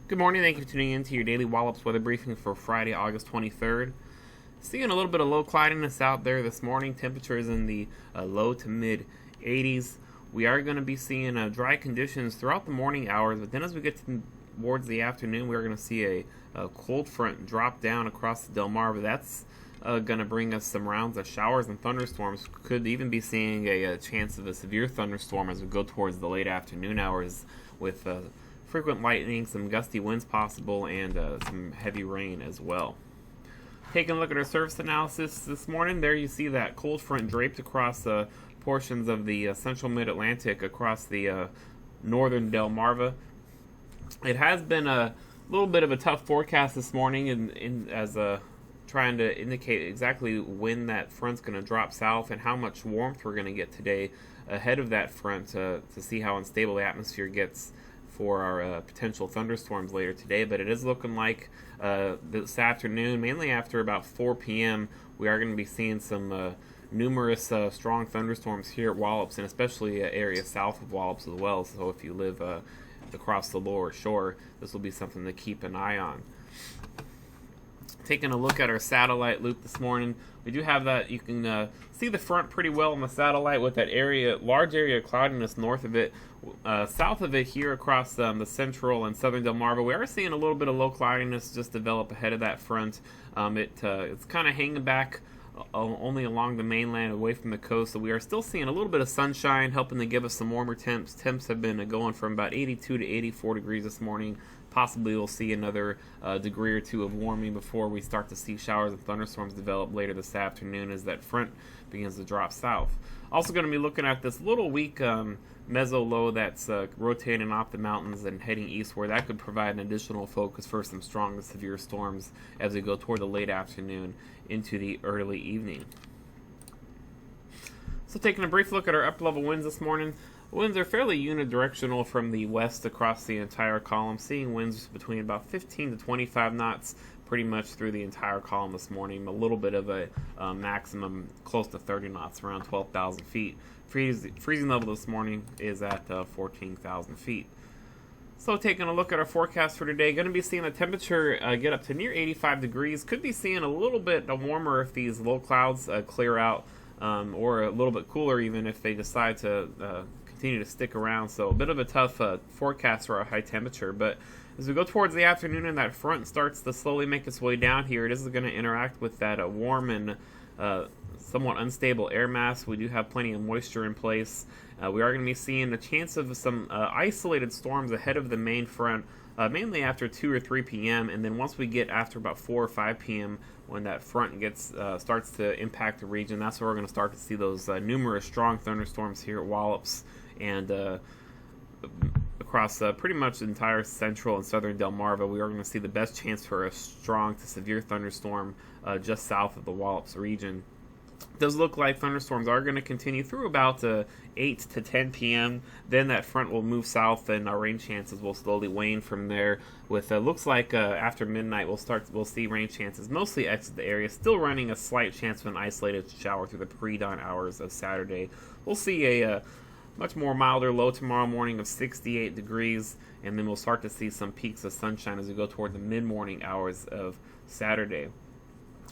Good morning. Thank you for tuning in to your daily Wallops weather briefing for Friday, August 23rd. Seeing a little bit of low cloudiness out there this morning. Temperatures in the low to mid 80s. We are going to be seeing dry conditions throughout the morning hours, but then as we get towards the afternoon, we're going to see a cold front drop down across the Delmarva. That's going to bring us some rounds of showers and thunderstorms. Could even be seeing a chance of a severe thunderstorm as we go towards the late afternoon hours with frequent lightning, some gusty winds possible, and some heavy rain as well. Taking a look at our surface analysis this morning, there you see that cold front draped across portions of the central mid-Atlantic across the northern Delmarva. It has been a little bit of a tough forecast this morning as trying to indicate exactly when that front's going to drop south and how much warmth we're going to get today ahead of that front to see how unstable the atmosphere gets for our potential thunderstorms later today. But it is looking like this afternoon, mainly after about 4 p.m., we are going to be seeing some numerous strong thunderstorms here at Wallops, and especially areas south of Wallops as well. So if you live across the lower shore, this will be something to keep an eye on. Taking a look at our satellite loop this morning, we do have that. You can see the front pretty well on the satellite with that large area of cloudiness north of it. South of it here across the central and southern Delmarva, we are seeing a little bit of low cloudiness just develop ahead of that front. It's kind of hanging back only along the mainland away from the coast, so we are still seeing a little bit of sunshine helping to give us some warmer temps. Temps have been going from about 82 to 84 degrees this morning. Possibly we'll see another degree or two of warming before we start to see showers and thunderstorms develop later this afternoon as that front begins to drop south. Also going to be looking at this little weak meso low that's rotating off the mountains and heading eastward. That could provide an additional focus for some strong to severe storms as we go toward the late afternoon into the early evening. So taking a brief look at our up-level winds this morning. Winds are fairly unidirectional from the west across the entire column, seeing winds between about 15 to 25 knots pretty much through the entire column this morning. A little bit of a maximum close to 30 knots, around 12,000 feet. Freezing level this morning is at 14,000 feet. So taking a look at our forecast for today, going to be seeing the temperature get up to near 85 degrees. Could be seeing a little bit warmer if these low clouds clear out, or a little bit cooler even if they decide to continue to stick around. So a bit of a tough forecast for our high temperature. But as we go towards the afternoon and that front starts to slowly make its way down here, it is going to interact with that warm and somewhat unstable air mass. We do have plenty of moisture in place. We are going to be seeing a chance of some isolated storms ahead of the main front, mainly after 2 or 3 p.m. And then once we get after about 4 or 5 p.m., when that front starts to impact the region, that's where we're going to start to see those numerous strong thunderstorms here at Wallops and across pretty much the entire central and southern Delmarva. We are going to see the best chance for a strong to severe thunderstorm just south of the Wallops region. It does look like thunderstorms are going to continue through about 8 to 10 p.m. Then that front will move south, and our rain chances will slowly wane from there. With looks like after midnight we'll see rain chances mostly exit the area. Still running a slight chance of an isolated shower through the pre-dawn hours of Saturday. We'll see a much more milder low tomorrow morning of 68 degrees, and then we'll start to see some peaks of sunshine as we go toward the mid-morning hours of Saturday.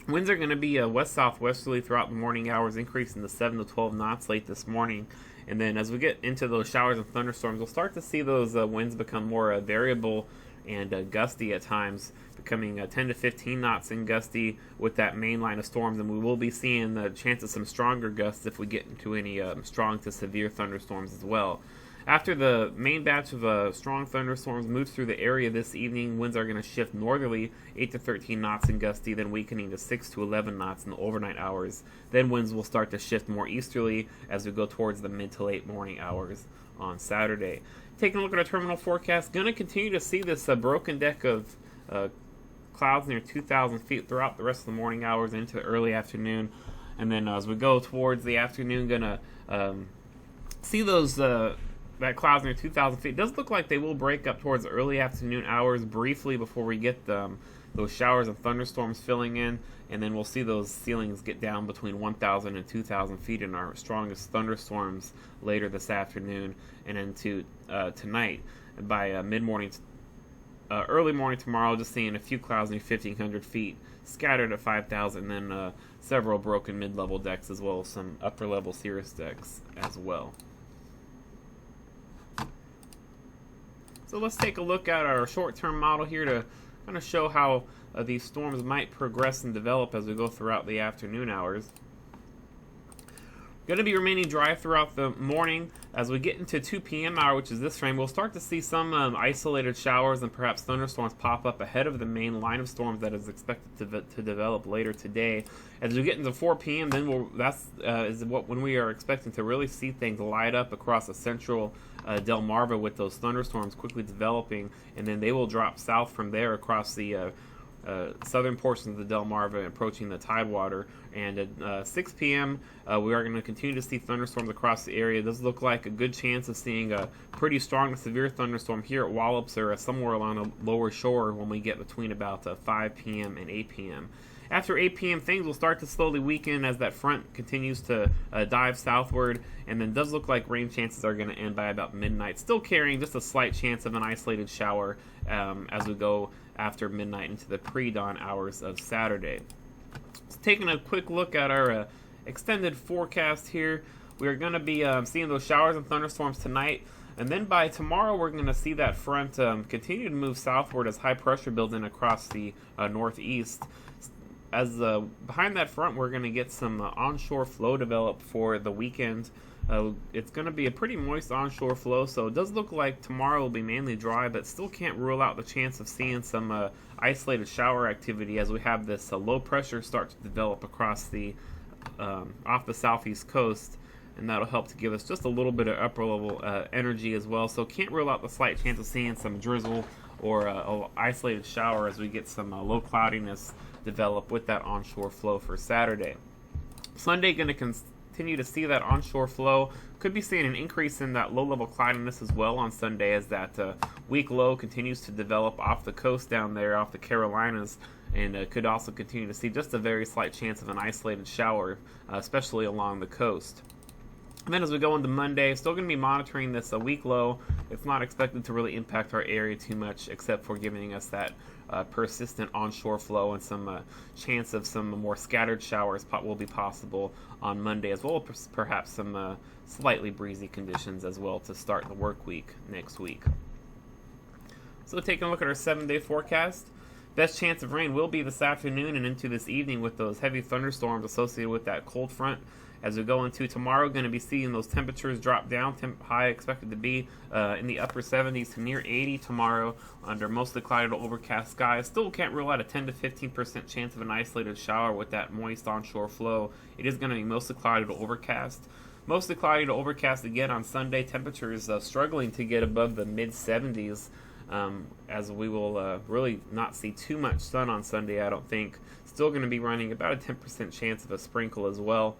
Winds are going to be west-southwesterly throughout the morning hours, increasing to 7 to 12 knots late this morning. And then as we get into those showers and thunderstorms, we'll start to see those winds become more variable and gusty at times, becoming 10 to 15 knots in gusty with that main line of storms. And we will be seeing the chance of some stronger gusts if we get into any strong to severe thunderstorms as well. After the main batch of strong thunderstorms moves through the area this evening, winds are going to shift northerly, 8 to 13 knots in gusty, then weakening to 6 to 11 knots in the overnight hours. Then winds will start to shift more easterly as we go towards the mid to late morning hours on Saturday. Taking a look at our terminal forecast, going to continue to see this broken deck of clouds near 2,000 feet throughout the rest of the morning hours into the early afternoon. And then as we go towards the afternoon, going to see those that clouds near 2,000 feet. It does look like they will break up towards the early afternoon hours briefly before we get those showers and thunderstorms filling in, and then we'll see those ceilings get down between 1,000 and 2,000 feet in our strongest thunderstorms later this afternoon and into tonight. And by mid-morning early morning tomorrow, just seeing a few clouds near 1,500 feet, scattered at 5,000, and then several broken mid-level decks as well as some upper-level cirrus decks as well. So let's take a look at our short-term model here to kind of show how these storms might progress and develop as we go throughout the afternoon hours. Going to be remaining dry throughout the morning. As we get into 2 p.m. hour, which is this frame, we'll start to see some isolated showers and perhaps thunderstorms pop up ahead of the main line of storms that is expected to develop later today. As we get into 4 p.m., then when we are expecting to really see things light up across the central Delmarva with those thunderstorms quickly developing, and then they will drop south from there across the southern portions of the Delmarva, approaching the Tidewater. And at 6 p.m., we are going to continue to see thunderstorms across the area. It does look like a good chance of seeing a pretty strong to severe thunderstorm here at Wallops or somewhere along the lower shore when we get between about 5 p.m. and 8 p.m. After 8 p.m., things will start to slowly weaken as that front continues to dive southward, and then does look like rain chances are going to end by about midnight, still carrying just a slight chance of an isolated shower as we go after midnight into the pre-dawn hours of Saturday. So taking a quick look at our extended forecast here, we are going to be seeing those showers and thunderstorms tonight, and then by tomorrow we're going to see that front continue to move southward as high pressure builds in across the northeast. As behind that front, we're going to get some onshore flow develop for the weekend. It's going to be a pretty moist onshore flow, so it does look like tomorrow will be mainly dry, but still can't rule out the chance of seeing some isolated shower activity as we have this low pressure start to develop across the off the southeast coast, and that'll help to give us just a little bit of upper level energy as well. So can't rule out the slight chance of seeing some drizzle or an isolated shower as we get some low cloudiness develop with that onshore flow for Saturday. Sunday, going to continue to see that onshore flow. Could be seeing an increase in that low-level cloudiness as well on Sunday as that weak low continues to develop off the coast down there, off the Carolinas, and could also continue to see just a very slight chance of an isolated shower, especially along the coast. And then as we go into Monday, still going to be monitoring this weak low. It's not expected to really impact our area too much, except for giving us that persistent onshore flow and some chance of some more scattered showers will be possible on Monday, as well as perhaps some slightly breezy conditions as well to start the work week next week. So taking a look at our 7-day forecast, best chance of rain will be this afternoon and into this evening with those heavy thunderstorms associated with that cold front. As we go into tomorrow, going to be seeing those temperatures drop down. High expected to be in the upper 70s to near 80 tomorrow under mostly cloudy to overcast skies. Still can't rule out a 10 to 15% chance of an isolated shower with that moist onshore flow. It is going to be mostly cloudy to overcast. Mostly cloudy to overcast again on Sunday. Temperatures struggling to get above the mid-70s as we will really not see too much sun on Sunday, I don't think. Still going to be running about a 10% chance of a sprinkle as well.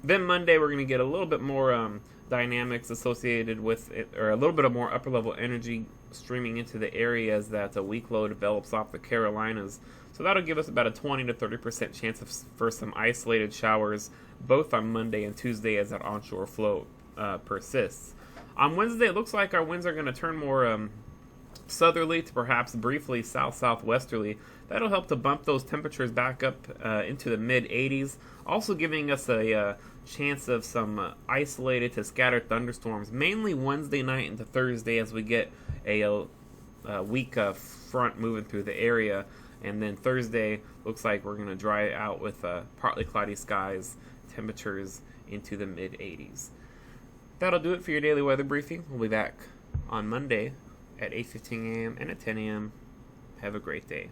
Then Monday, we're going to get a little bit more dynamics associated with it, or a little bit of more upper-level energy streaming into the area as that weak low develops off the Carolinas. So that'll give us about a 20 to 30% chance for some isolated showers, both on Monday and Tuesday as that onshore flow persists. On Wednesday, it looks like our winds are going to turn more southerly to perhaps briefly south-southwesterly. That'll help to bump those temperatures back up into the mid-80s, also giving us a chance of some isolated to scattered thunderstorms, mainly Wednesday night into Thursday as we get a weak front moving through the area. And then Thursday looks like we're going to dry out with partly cloudy skies, temperatures into the mid-80s. That'll do it for your daily weather briefing. We'll be back on Monday at 8:15 a.m. and at 10 a.m. Have a great day.